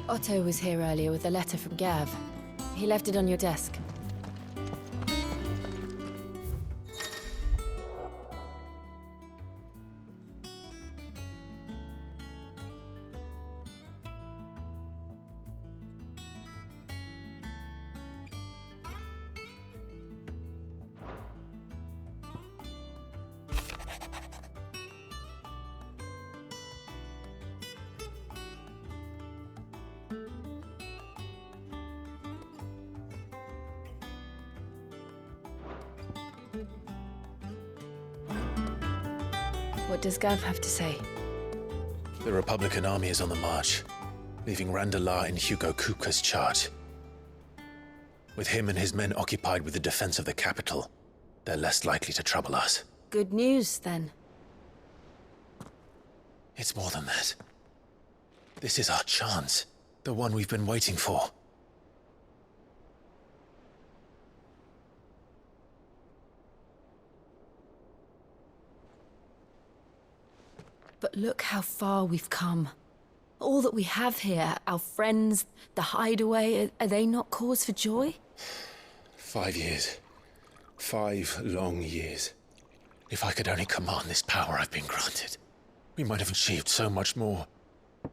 Otto was here earlier with a letter from Gav. He left it on your desk. What does Gav have to say? The Republican army is on the march, leaving Randalar in Hugo Kupka's charge. With him and his men occupied with the defense of the capital, they're less likely to trouble us. Good news, then. It's more than that. This is our chance, the one we've been waiting for. But look how far we've come. All that we have here, our friends, the hideaway, are they not cause for joy? 5 years. 5 long years. If I could only command this power I've been granted, we might have achieved so much more.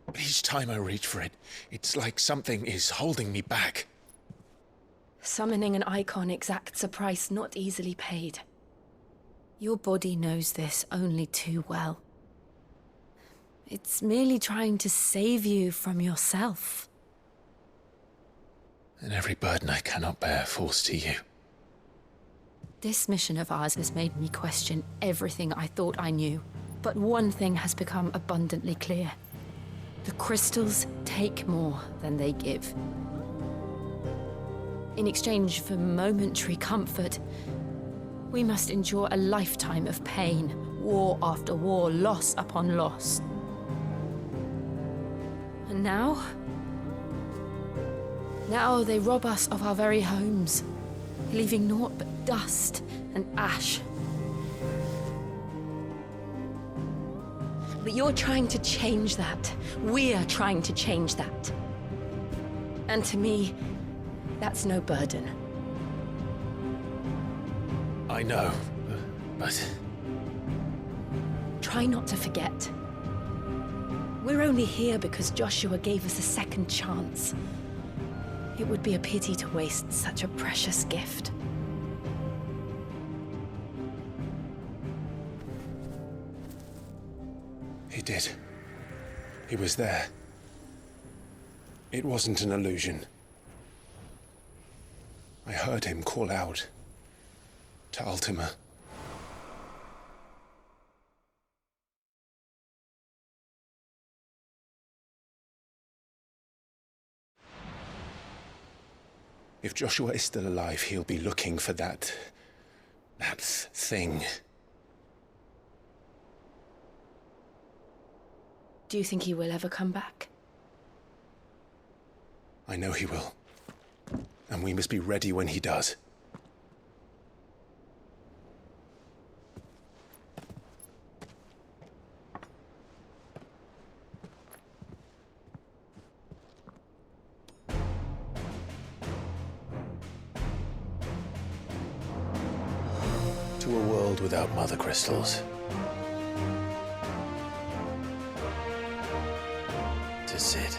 But each time I reach for it, it's like something is holding me back. Summoning an icon exacts a price not easily paid. Your body knows this only too well. It's merely trying to save you from yourself. And every burden I cannot bear falls to you. This mission of ours has made me question everything I thought I knew. But one thing has become abundantly clear. The crystals take more than they give. In exchange for momentary comfort, we must endure a lifetime of pain, war after war, loss upon loss. And now they rob us of our very homes, leaving naught but dust and ash. But you're trying to change that. We're trying to change that. And to me, that's no burden. I know, but... Try not to forget. We're only here because Joshua gave us a second chance. It would be a pity to waste such a precious gift. He did. He was there. It wasn't an illusion. I heard him call out to Ultima. If Joshua is still alive, he'll be looking for that thing. Do you think he will ever come back? I know he will. And we must be ready when he does. To a world without mother crystals. To Sid.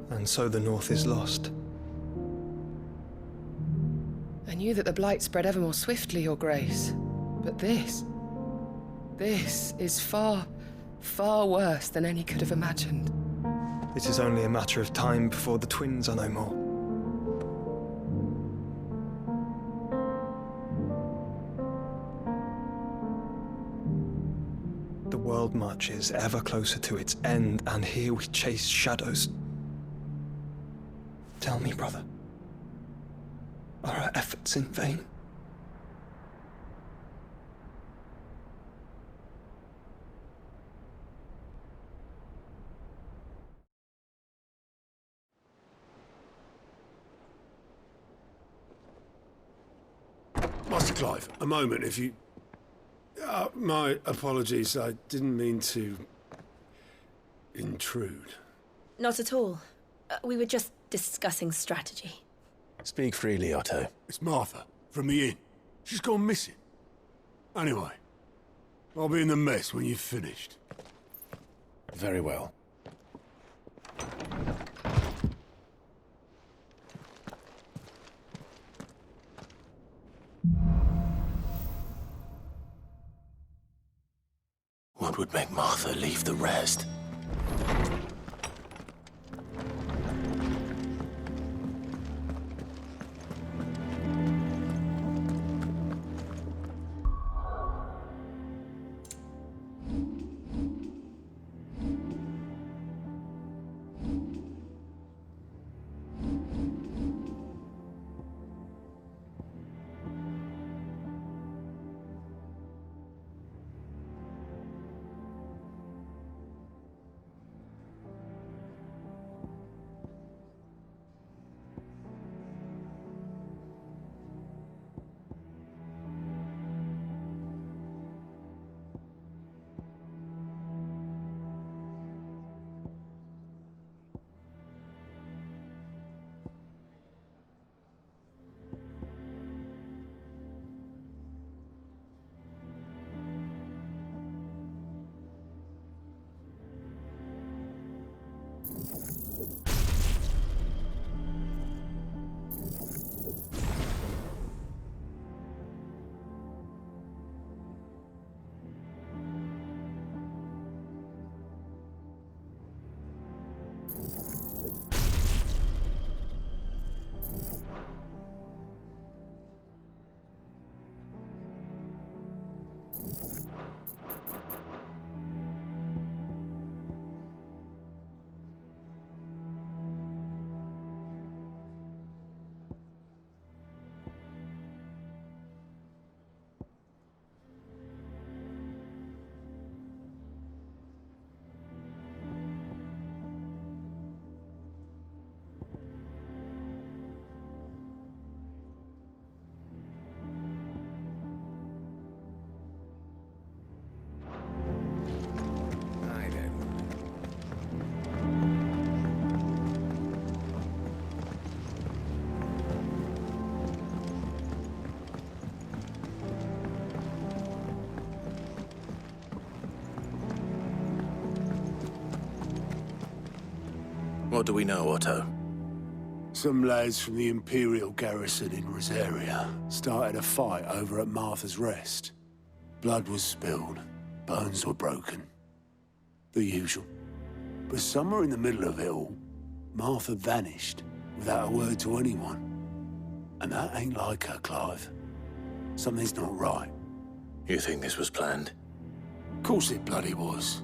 And so the North is lost. I knew that the Blight spread ever more swiftly, Your Grace. But this is far, far worse than any could have imagined. It is only a matter of time before the twins are no more. The world marches ever closer to its end, and here we chase shadows. Tell me, brother, are our efforts in vain? Master Clive, a moment, if you... my apologies, I didn't mean to... intrude. Not at all. We were just discussing strategy. Speak freely, Otto. It's Martha, from the inn. She's gone missing. Anyway, I'll be in the mess when you've finished. Very well. What would make Martha leave the rest? What do we know, Otto? Some lads from the Imperial garrison in Rosaria started a fight over at Martha's Rest. Blood was spilled, bones were broken. The usual. But somewhere in the middle of it all, Martha vanished without a word to anyone. And that ain't like her, Clive. Something's not right. You think this was planned? Of course it bloody was.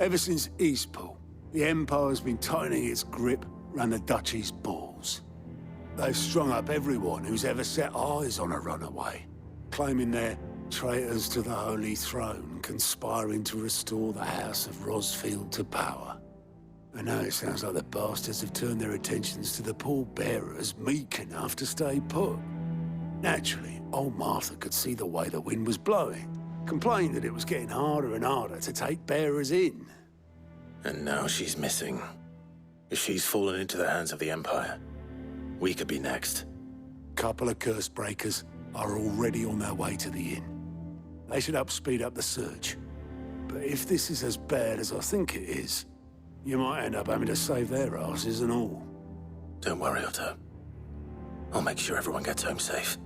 Ever since Eastpool, the Empire's been tightening its grip round the Duchy's balls. They've strung up everyone who's ever set eyes on a runaway, claiming they're traitors to the Holy Throne, conspiring to restore the House of Rosfield to power. And now it sounds like the bastards have turned their attentions to the pallbearers meek enough to stay put. Naturally, old Martha could see the way the wind was blowing, complained that it was getting harder and harder to take bearers in. And now she's missing. If she's fallen into the hands of the Empire, we could be next. Couple of curse breakers are already on their way to the inn. They should help speed up the search. But if this is as bad as I think it is, you might end up having to save their asses and all. Don't worry, Otto. I'll make sure everyone gets home safe.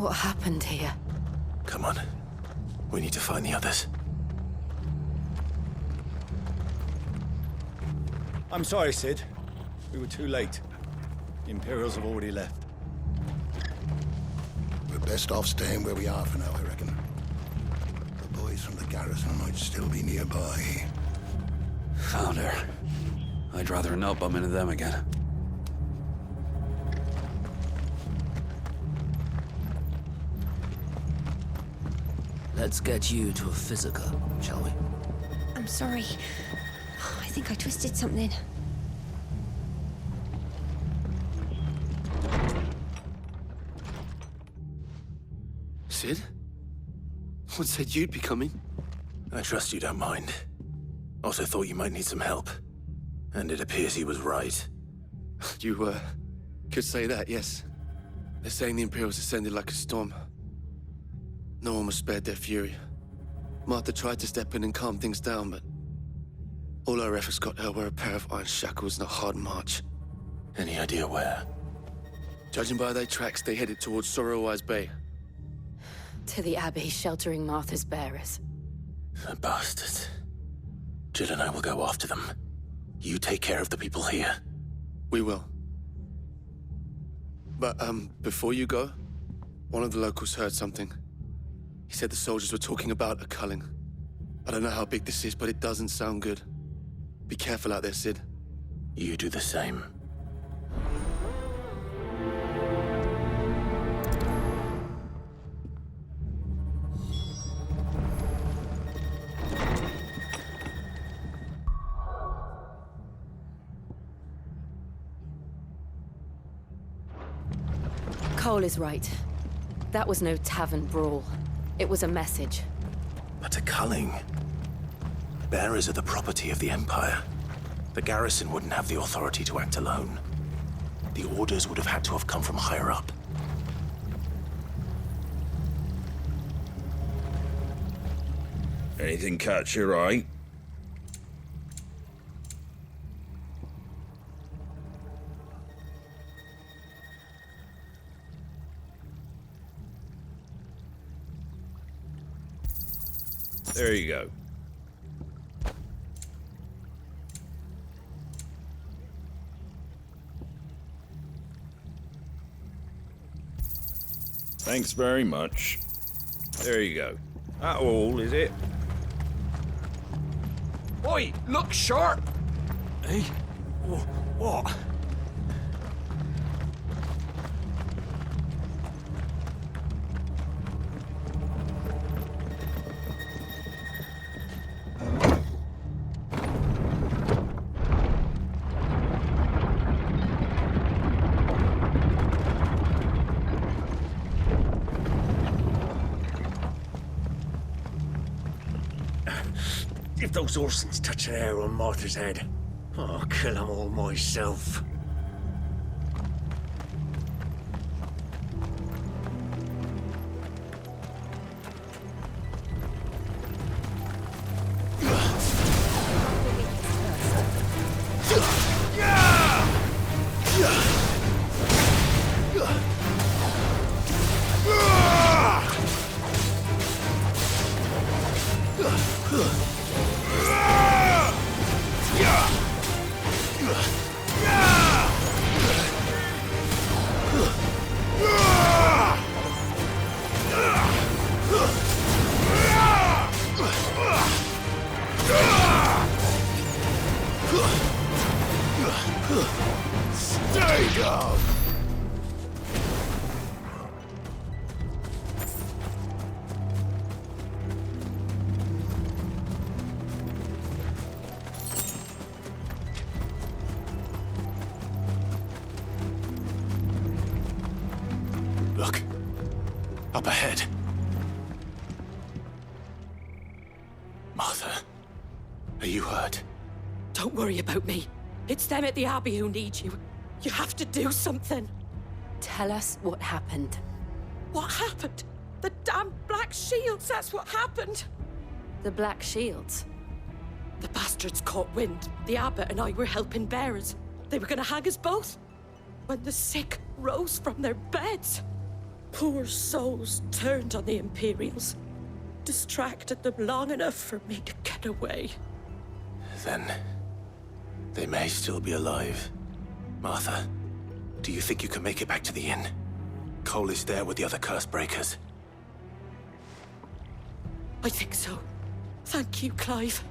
What happened here? Come on. We need to find the others. I'm sorry, Sid. We were too late. The Imperials have already left. We're best off staying where we are for now, I reckon. The boys from the garrison might still be nearby. Founder. I'd rather not bump into them again. Let's get you to a physical, shall we? I'm sorry. I think I twisted something. Sid? Someone said you'd be coming. I trust you don't mind. Also thought you might need some help. And it appears he was right. You, could say that, yes. They're saying the Imperials ascended like a storm. No one was spared their fury. Martha tried to step in and calm things down, but all our efforts got her were a pair of iron shackles and a hard march. Any idea where? Judging by their tracks, they headed towards Sorrowwise Bay. To the Abbey, sheltering Martha's bearers. The bastards. Jill and I will go after them. You take care of the people here. We will. But, before you go, one of the locals heard something. He said the soldiers were talking about a culling. I don't know how big this is, but it doesn't sound good. Be careful out there, Sid. You do the same. Cole is right. That was no tavern brawl. It was a message. But a culling. Bearers are the property of the Empire. The garrison wouldn't have the authority to act alone. The orders would have had to have come from higher up. Anything catch your eye? There you go. Thanks very much. There you go. That all, is it? Oi, look sharp! Hey? What? If those Orsons touch an hair on Martha's head, I'll kill them all myself. Stay down! Look. Up ahead. Martha, are you hurt? Don't worry about me. It's them at the Abbey who need you. You have to do something. Tell us what happened. What happened? The damn Black Shields, that's what happened. The Black Shields? The bastards caught wind. The abbot and I were helping bearers. They were gonna hang us both. When the sick rose from their beds. poor souls turned on the Imperials. Distracted them long enough for me to get away. Then they may still be alive. Martha, do you think you can make it back to the inn? Cole is there with the other curse breakers. I think so. Thank you, Clive.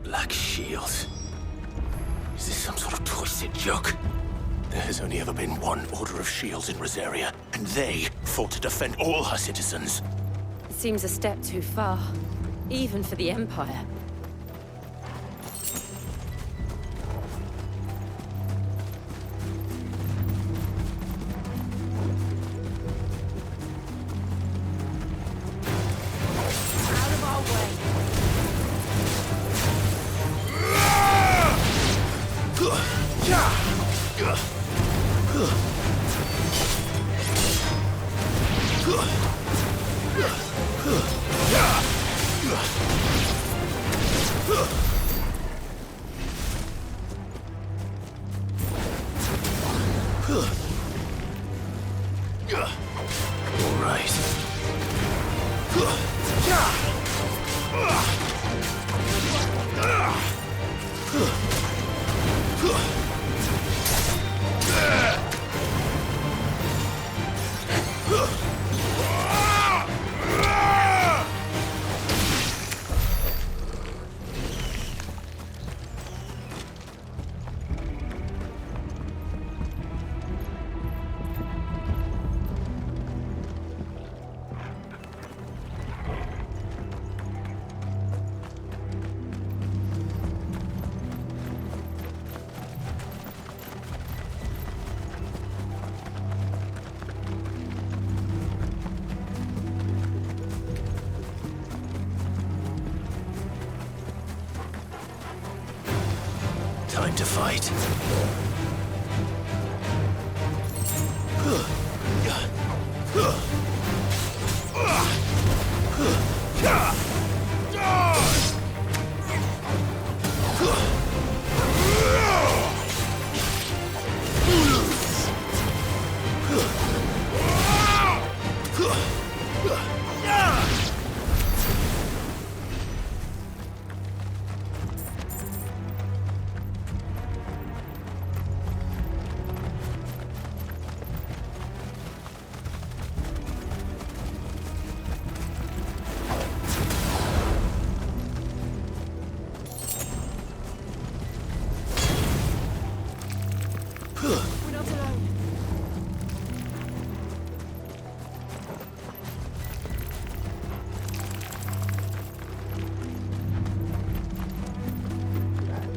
Black shields. Is this some sort of twisted joke? There has only ever been one Order of Shields in Rosaria, and they fought to defend all her citizens. It seems a step too far, even for the Empire. Out of our way. All right. Time to fight. We're not alone.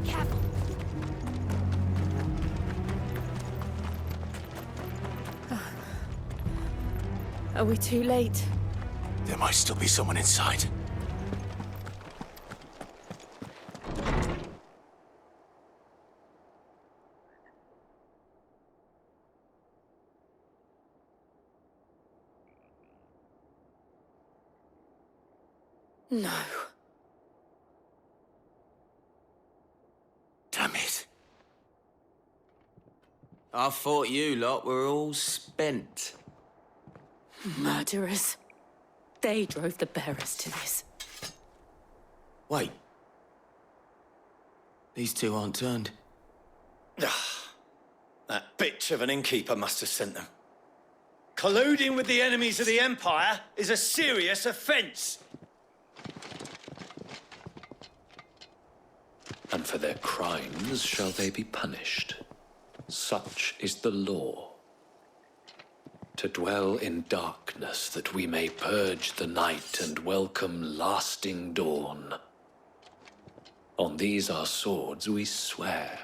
Careful. Are we too late? There might still be someone inside. No. Damn it. I thought you lot were all spent. Murderers. They drove the bearers to this. Wait. These two aren't turned. That bitch of an innkeeper must have sent them. Colluding with the enemies of the Empire is a serious offence. And for their crimes shall they be punished. Such is the law. To dwell in darkness that we may purge the night and welcome lasting dawn. On these our swords we swear.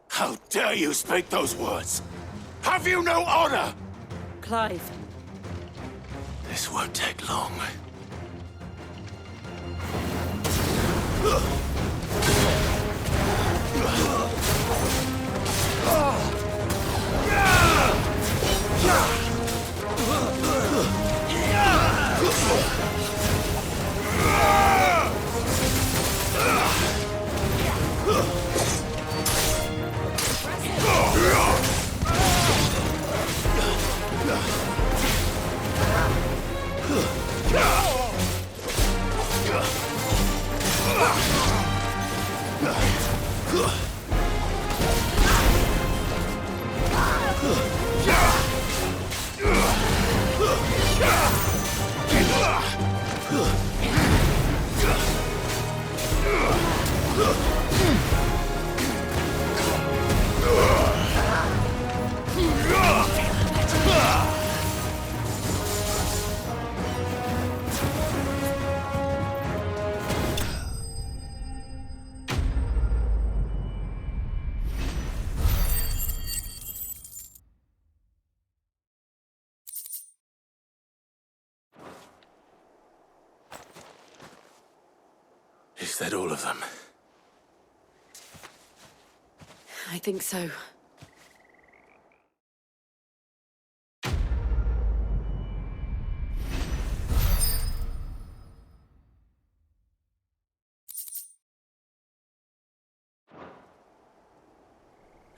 How dare you speak those words? Have you no honor? Clive. This won't take long. Is that all of them? I think so.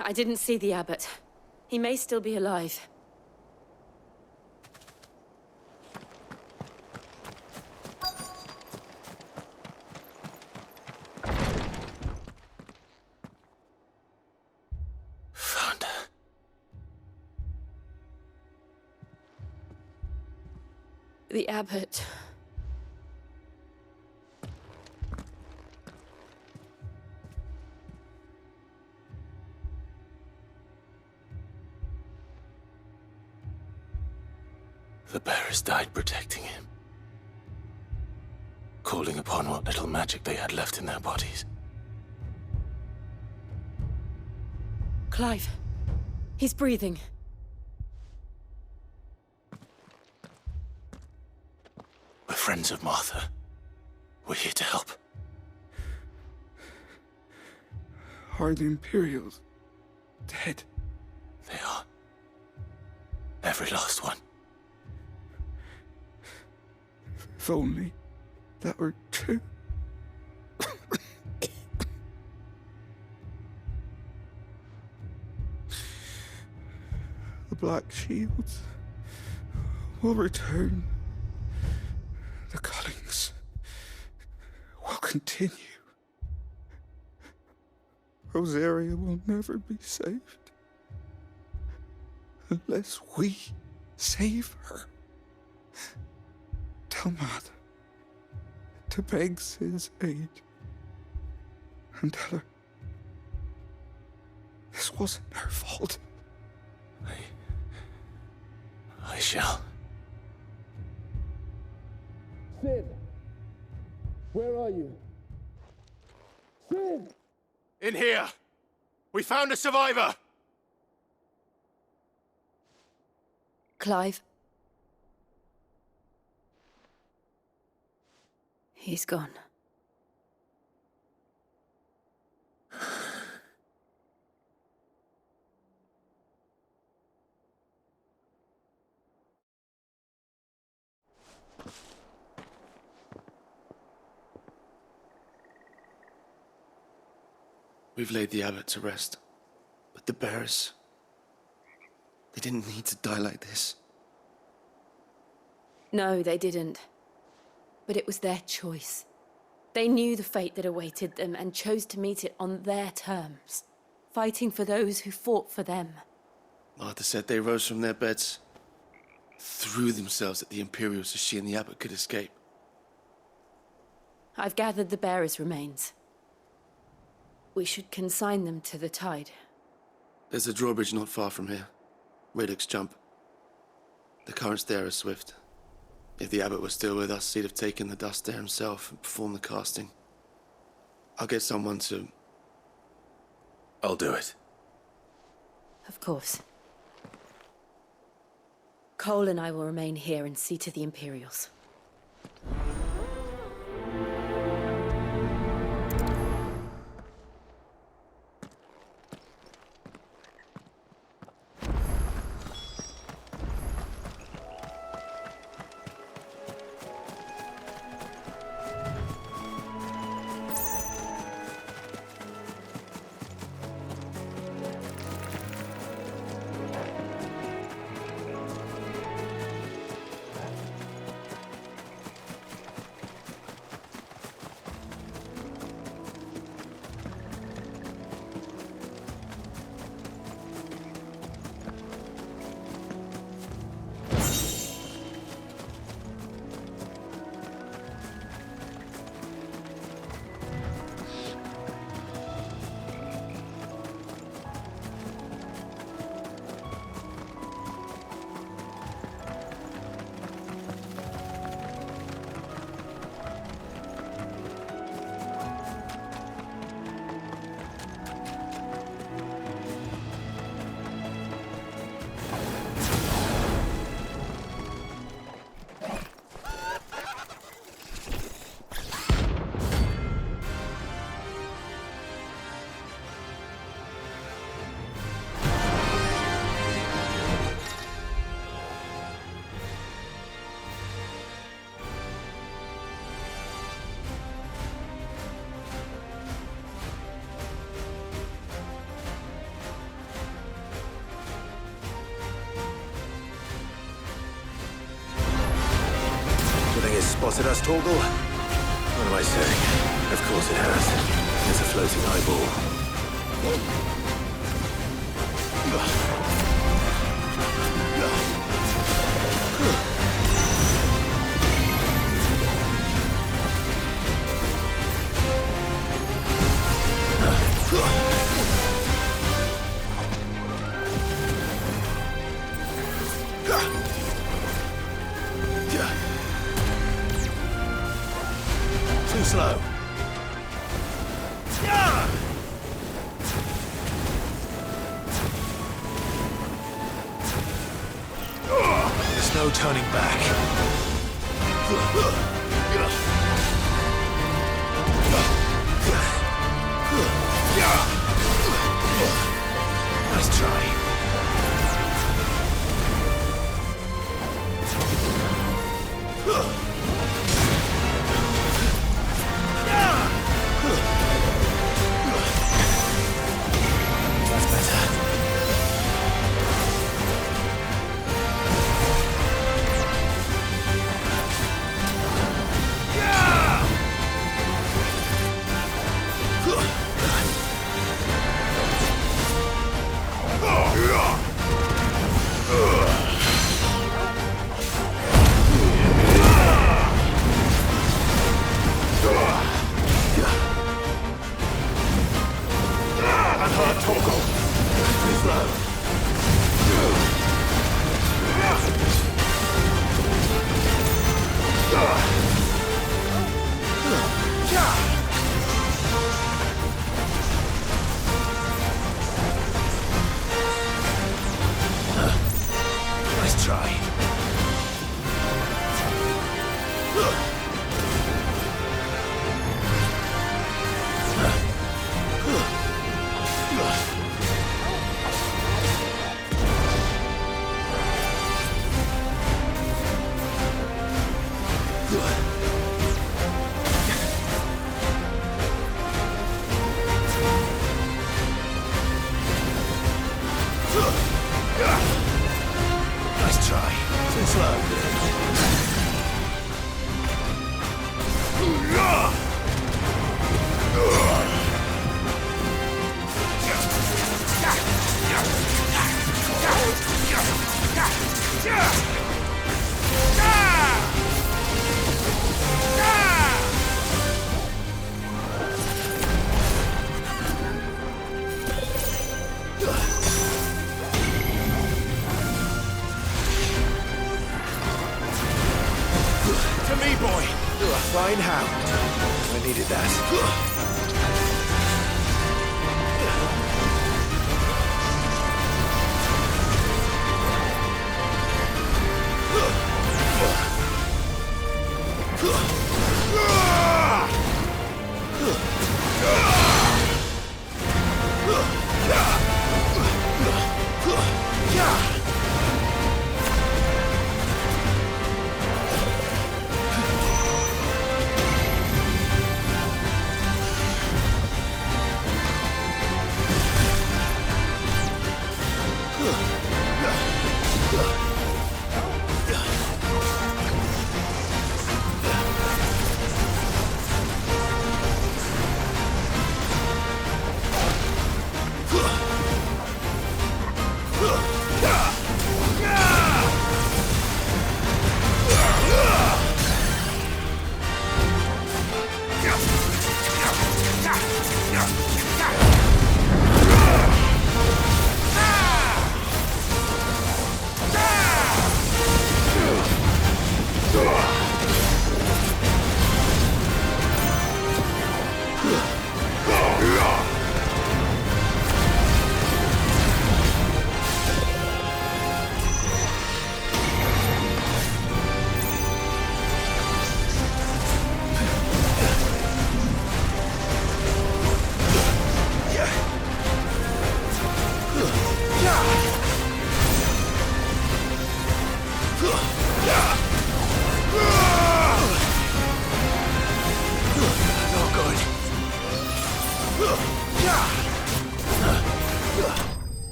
I didn't see the abbot. He may still be alive. Found her. The abbot. The bearers died protecting him. Calling upon what little magic they had left in their bodies. Clive. He's breathing. We're friends of Martha. We're here to help. Are the Imperials dead? They are. Every last one. If only that were true. The Black Shields will return. The cuttings will continue. Rosaria will never be saved unless we save her. Tell Matt to beg Sid's aid and tell her this wasn't her fault. I shall. Sid! Where are you? Sid! In here! We found a survivor! Clive. He's gone. We've laid the abbot to rest. But the bearers... they didn't need to die like this. No, they didn't. But it was their choice. They knew the fate that awaited them and chose to meet it on their terms, fighting for those who fought for them. Martha said they rose from their beds, threw themselves at the Imperials so she and the abbot could escape. I've gathered the bearers' remains. We should consign them to the tide. There's a drawbridge not far from here. Radix Jump. The currents there are swift. If the abbot was still with us, he'd have taken the dust there himself and performed the casting. I'll get someone to... I'll do it. Of course. Cole and I will remain here and see to the Imperials. spotted us, Torgal? What am I saying? Of course it has. It's a floating eyeball. Too slow. There's no turning back. Nice try. That's better. Nice try. Nice try. Too slow. To me, boy. You're a fine hound. I needed that.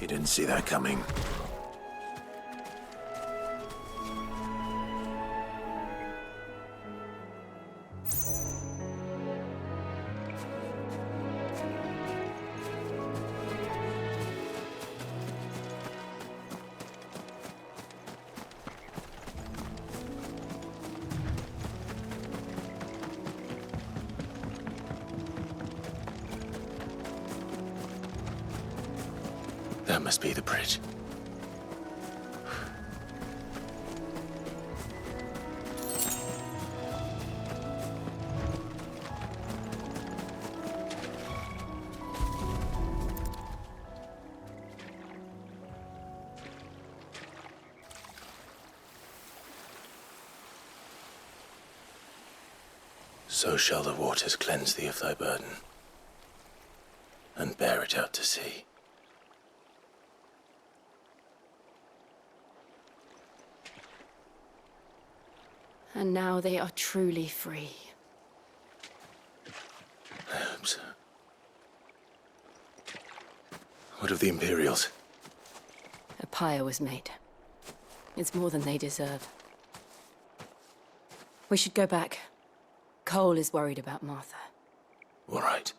You didn't see that coming. That must be the bridge. So shall the waters cleanse thee of thy burden, and bear it out to sea. And now they are truly free. I hope so. What of the Imperials? A pyre was made. It's more than they deserve. We should go back. Cole is worried about Martha. All right.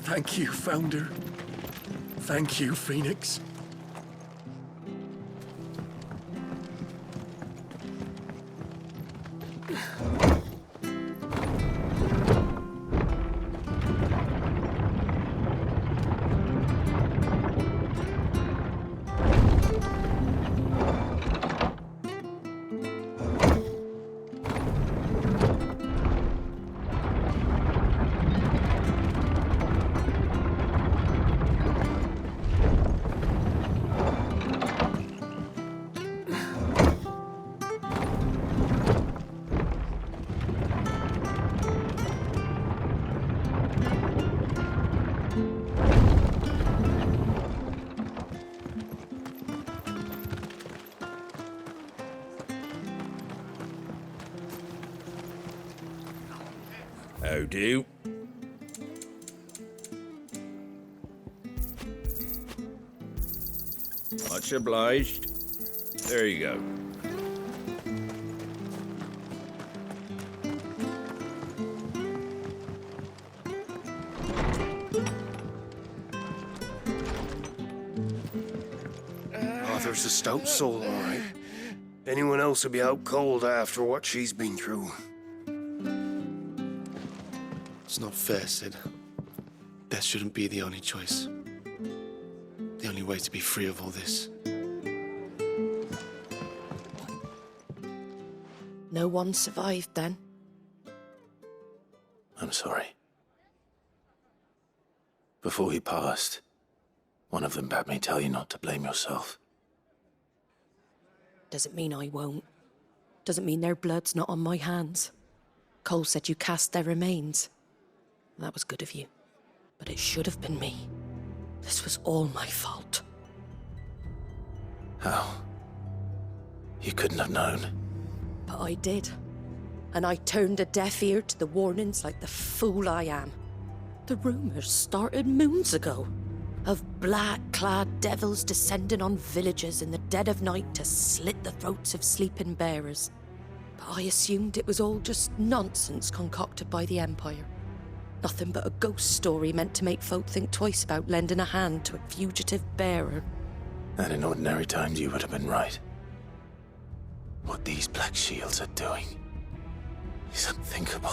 Thank you, Founder. Thank you, Phoenix. How do? Much obliged. There you go. Arthur's a stout soul, all right. Anyone else would be out cold after what she's been through. It's not fair, Sid. Death shouldn't be the only choice. The only way to be free of all this. No one survived then? I'm sorry. Before he passed, one of them bade me tell you not to blame yourself. Doesn't mean I won't. Doesn't mean their blood's not on my hands. Cole said you cast their remains. That was good of you. But it should have been me. This was all my fault. How? You couldn't have known. But I did. And I turned a deaf ear to the warnings like the fool I am. The rumours started moons ago. Of black-clad devils descending on villages in the dead of night to slit the throats of sleeping bearers. But I assumed it was all just nonsense concocted by the Empire. Nothing but a ghost story meant to make folk think twice about lending a hand to a fugitive bearer. And in ordinary times, you would have been right. What these Black Shields are doing is unthinkable.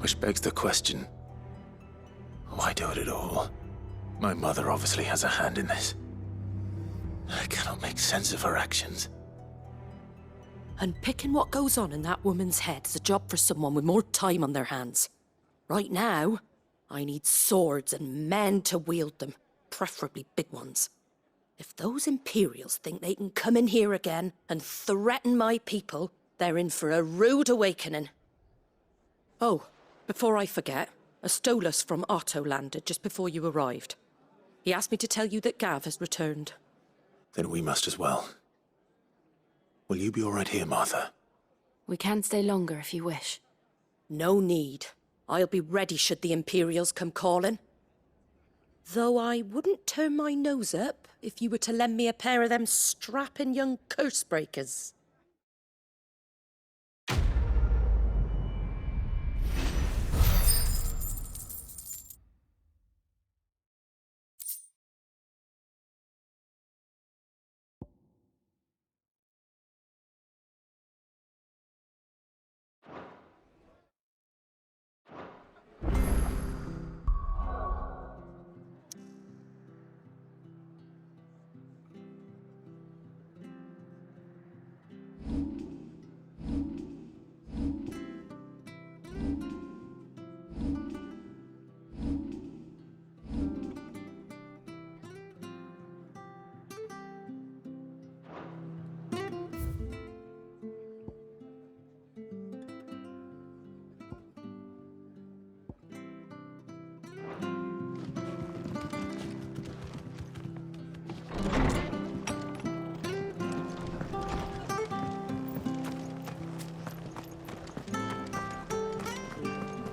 Which begs the question, why do it at all? My mother obviously has a hand in this. I cannot make sense of her actions. Unpicking what goes on in that woman's head is a job for someone with more time on their hands. Right now, I need swords and men to wield them, preferably big ones. If those Imperials think they can come in here again and threaten my people, they're in for a rude awakening. Oh, before I forget, a Stolas from Otto landed just before you arrived. He asked me to tell you that Gav has returned. Then we must as well. Will you be all right here, Martha? We can stay longer if you wish. No need. I'll be ready should the Imperials come calling. Though I wouldn't turn my nose up if you were to lend me a pair of them strapping young curse breakers.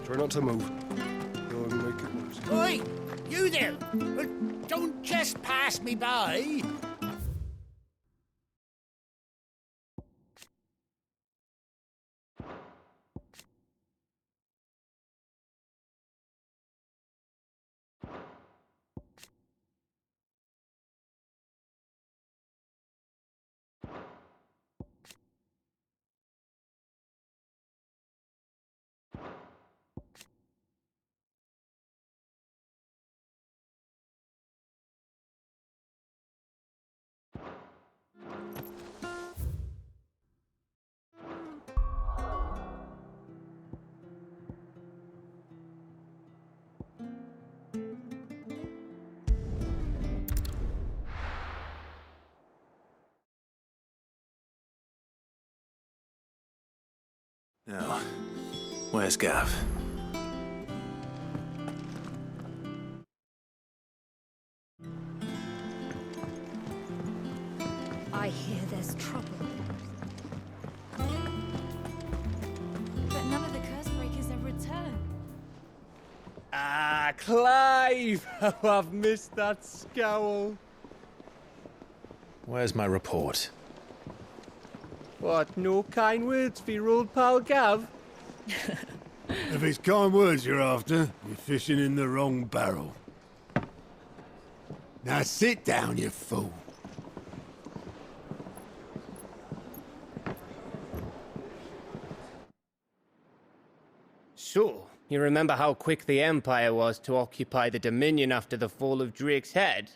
Try not to move. You'll make it worse. Oi! You there! Don't just pass me by! Now, where's Gav? I hear there's trouble. But none of the curse breakers have returned. Ah, Clive! How I've missed that scowl. Where's my report? What, no kind words for your old pal Gav? If it's kind words you're after, you're fishing in the wrong barrel. Now sit down, you fool. So, you remember how quick the Empire was to occupy the Dominion after the fall of Drake's head?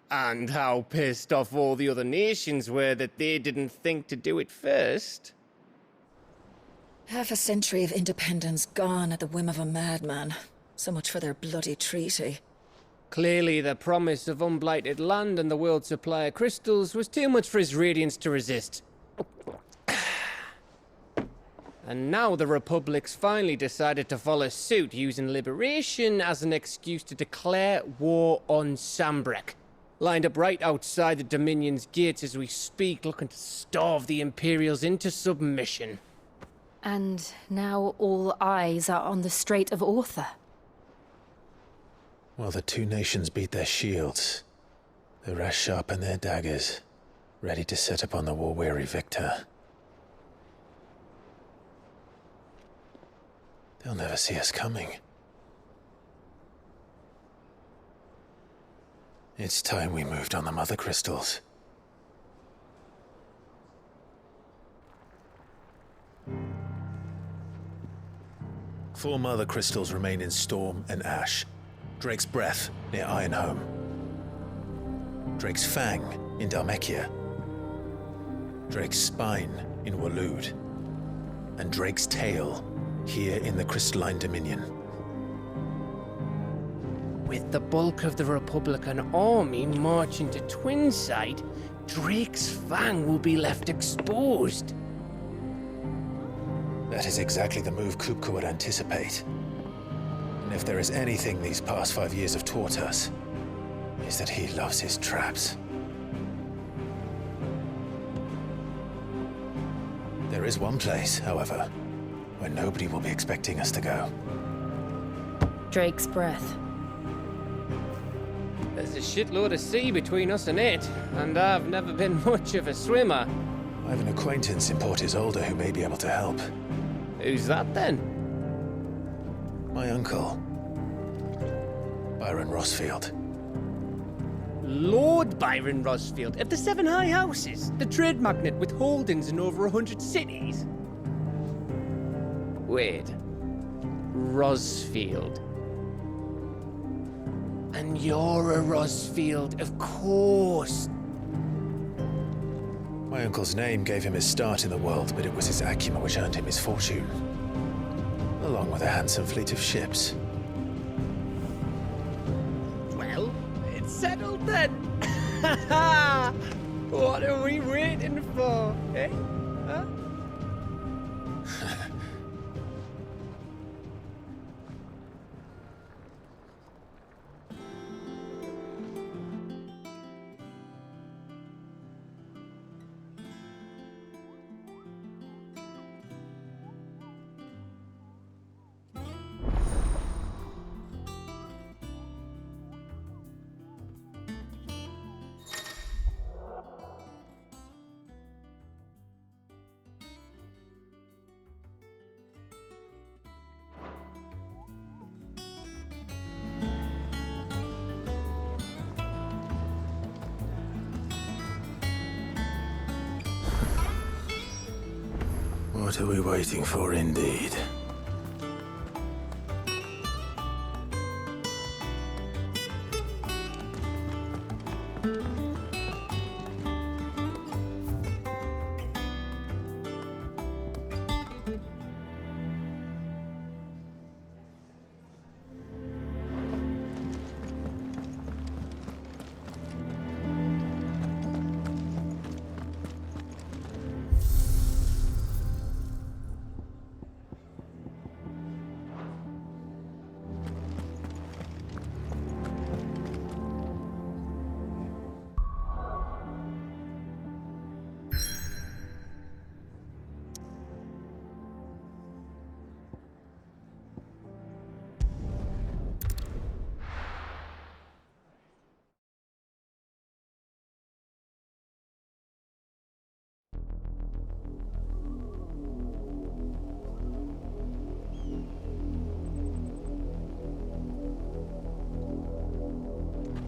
And how pissed off all the other nations were that they didn't think to do it first? Half a century of independence gone at the whim of a madman. So much for their bloody treaty. Clearly, the promise of unblighted land and the world's supply of crystals was too much for his radiance to resist. And now the Republic's finally decided to follow suit, using liberation as an excuse to declare war on Sambrek. Lined up right outside the Dominion's gates as we speak, looking to starve the Imperials into submission. And now all eyes are on the Strait of Author. Well, the two nations beat their shields. The rest sharpen their daggers, ready to set upon the war-weary victor. They'll never see us coming. It's time we moved on the Mother Crystals. Four Mother Crystals remain in Storm and Ash. Drake's Breath near Ironhome. Drake's Fang in Dhalmekia. Drake's Spine in Waloed. And Drake's Tail here in the Crystalline Dominion. With the bulk of the Republican army marching to Twinside, Drake's Fang will be left exposed. That is exactly the move Kupka would anticipate. And if there is anything these past 5 years have taught us, is that he loves his traps. There is one place, however, where nobody will be expecting us to go. Drake's Breath. There's a shitload of sea between us and it, and I've never been much of a swimmer. I have an acquaintance in Port Isolde who may be able to help. Who's that then? My uncle, Byron Rosfield. Lord Byron Rosfield of the Seven High Houses, the trade magnate with holdings in over 100 cities. Wait, Rosfield. And you're a Rosfield, of course. My uncle's name gave him his start in the world, but it was his acumen which earned him his fortune, along with a handsome fleet of ships. Well, it's settled then. What are we waiting for, eh? Huh? What are we waiting for, indeed?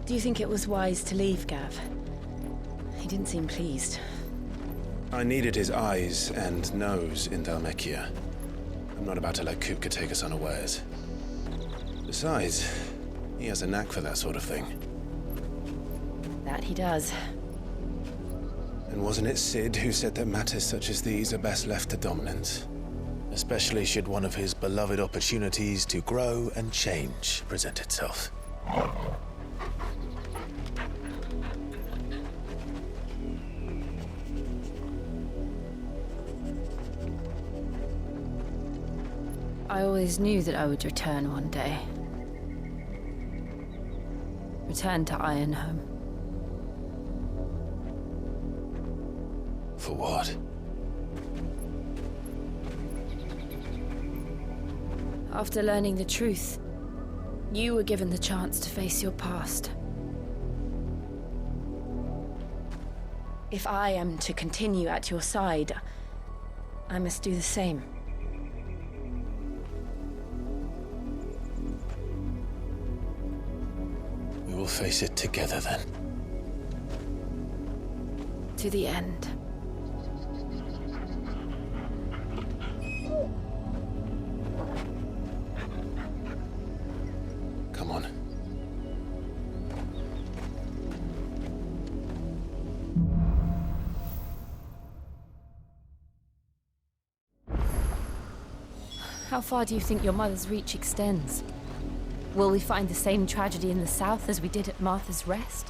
Do you think it was wise to leave, Gav? He didn't seem pleased. I needed his eyes and nose in Dhalmekia. I'm not about to let Kupka take us unawares. Besides, he has a knack for that sort of thing. That he does. And wasn't it Sid who said that matters such as these are best left to dominance? Especially should one of his beloved opportunities to grow and change present itself. I always knew that I would return one day. Return to Ironhome. For what? After learning the truth, you were given the chance to face your past. If I am to continue at your side, I must do the same. face it together, then. To the end. Come on. How far do you think your mother's reach extends? Will we find the same tragedy in the south as we did at Martha's Rest?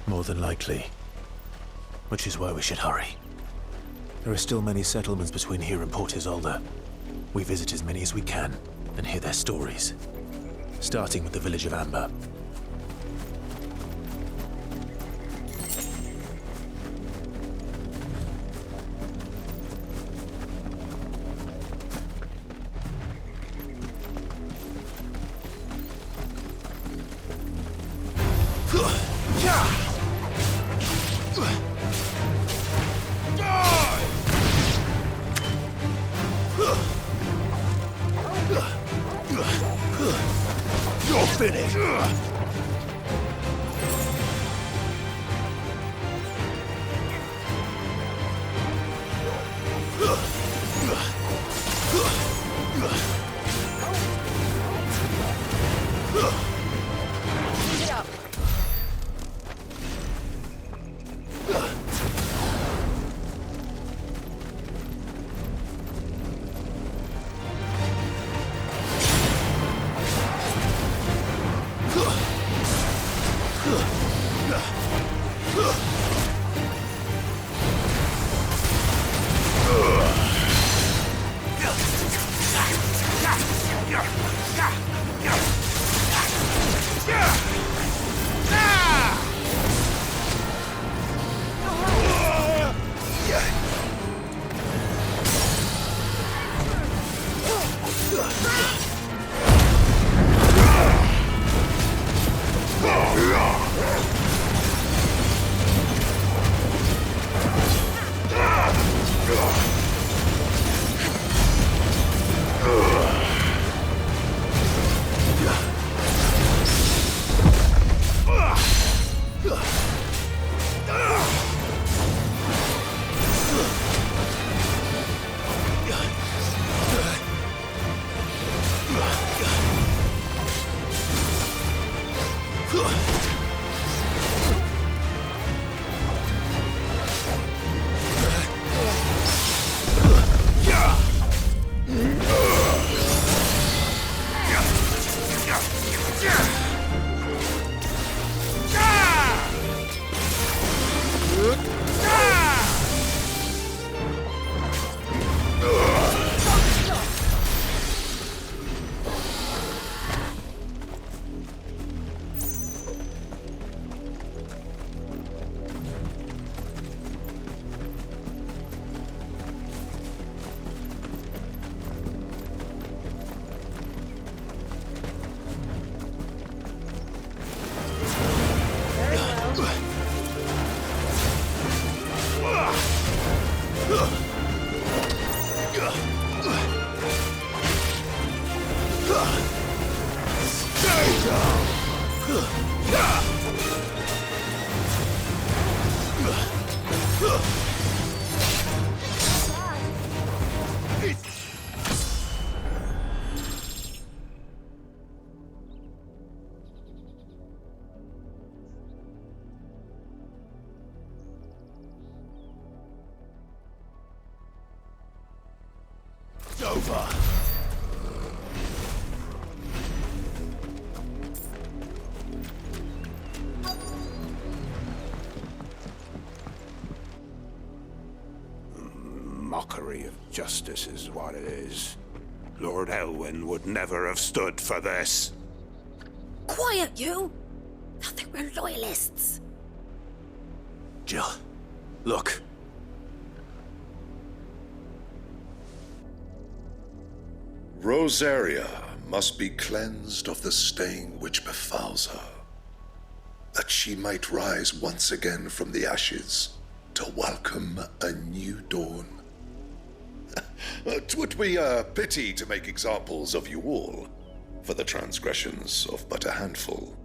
More than likely. Which is why we should hurry. There are still many settlements between here and Port Isolde. We visit as many as we can and hear their stories. Starting with the village of Amber. You're finished! Keep it up. Over. Mockery of justice is what it is. Lord Elwyn would never have stood for this. Quiet, you! Thought they were loyalists. Jill, look. Rosaria must be cleansed of the stain which befouls her, that she might rise once again from the ashes to welcome a new dawn. 'Twould be a pity to make examples of you all for the transgressions of but a handful.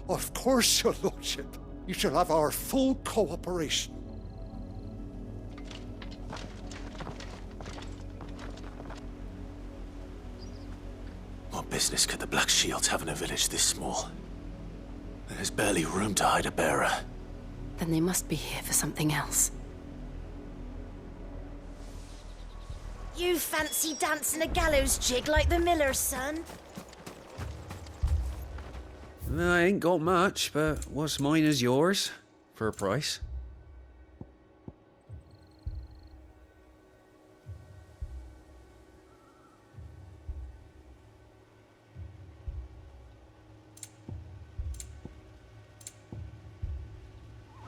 Of course, your lordship. You shall have our full cooperation. What business could the Black Shields have in a village this small? There's barely room to hide a bearer. Then they must be here for something else. You fancy dancing a gallows jig like the miller's son? I ain't got much, but what's mine is yours, for a price.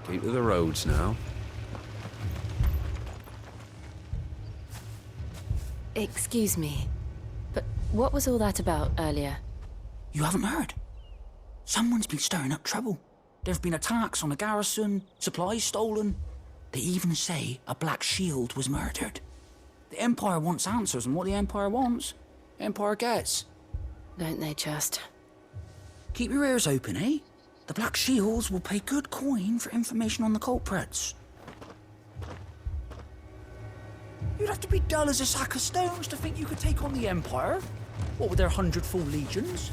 Keep to the roads now. Excuse me, but what was all that about earlier? You haven't heard? Someone's been stirring up trouble. There've been attacks on the garrison, supplies stolen. They even say a Black Shield was murdered. The Empire wants answers, and what the Empire wants, the Empire gets. Don't they just? Keep your ears open, eh? The Black Shields will pay good coin for information on the culprits. You'd have to be dull as a sack of stones to think you could take on the Empire. What with their 100 full legions?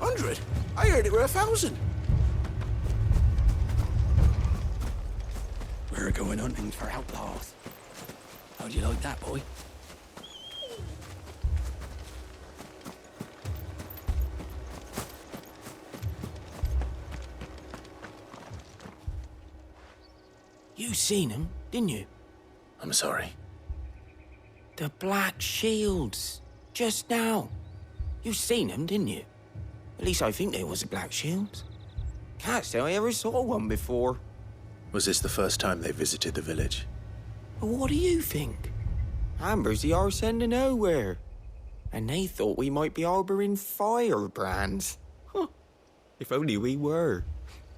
100? I heard it were 1,000. We're going hunting for outlaws. How do you like that, boy? You seen him, didn't you? I'm sorry. The Black Shields. Just now. You seen them, didn't you? At least I think there was a Black Shield. Can't say I ever saw one before. Was this the first time they visited the village? But what do you think? Amber's the arse end of nowhere. And they thought we might be harbouring firebrands. Huh. If only we were.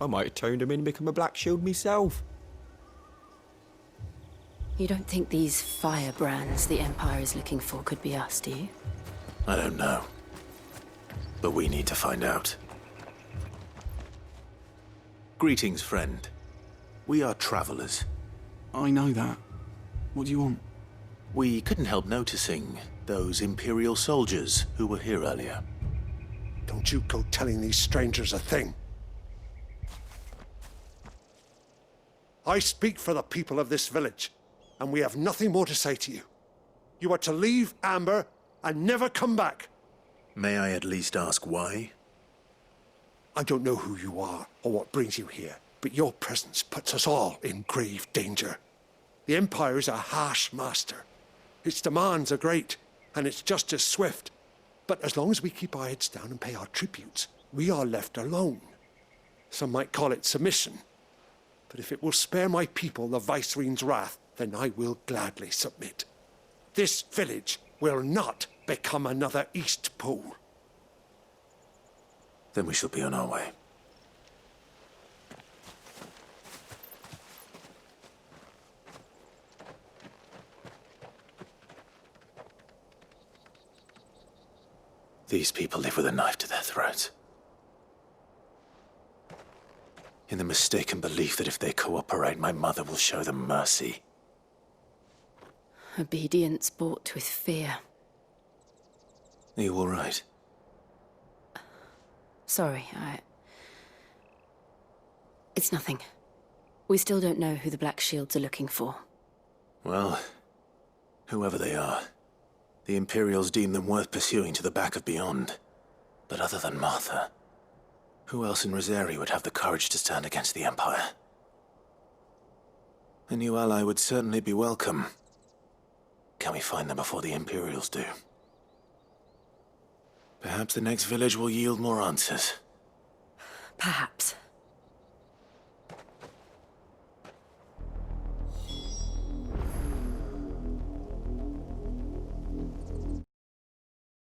I might have turned them in and become a Black Shield myself. You don't think these firebrands the Empire is looking for could be us, do you? I don't know. But we need to find out. Greetings, friend. We are travelers. I know that. What do you want? We couldn't help noticing those Imperial soldiers who were here earlier. Don't you go telling these strangers a thing. I speak for the people of this village, and we have nothing more to say to you. You are to leave Amber and never come back. May I at least ask why? I don't know who you are or what brings you here, but your presence puts us all in grave danger. The Empire is a harsh master. Its demands are great, and its justice swift. But as long as we keep our heads down and pay our tributes, we are left alone. Some might call it submission. But if it will spare my people the Viceroy's wrath, then I will gladly submit. This village will not become another East Pole. Then we shall be on our way. These people live with a knife to their throats. In the mistaken belief that if they cooperate, my mother will show them mercy. Obedience bought with fear. Are you all right? Sorry, It's nothing. We still don't know who the Black Shields are looking for. Well, whoever they are, the Imperials deem them worth pursuing to the back of beyond. But other than Martha, who else in Rosari would have the courage to stand against the Empire? A new ally would certainly be welcome. Can we find them before the Imperials do? Perhaps the next village will yield more answers. Perhaps.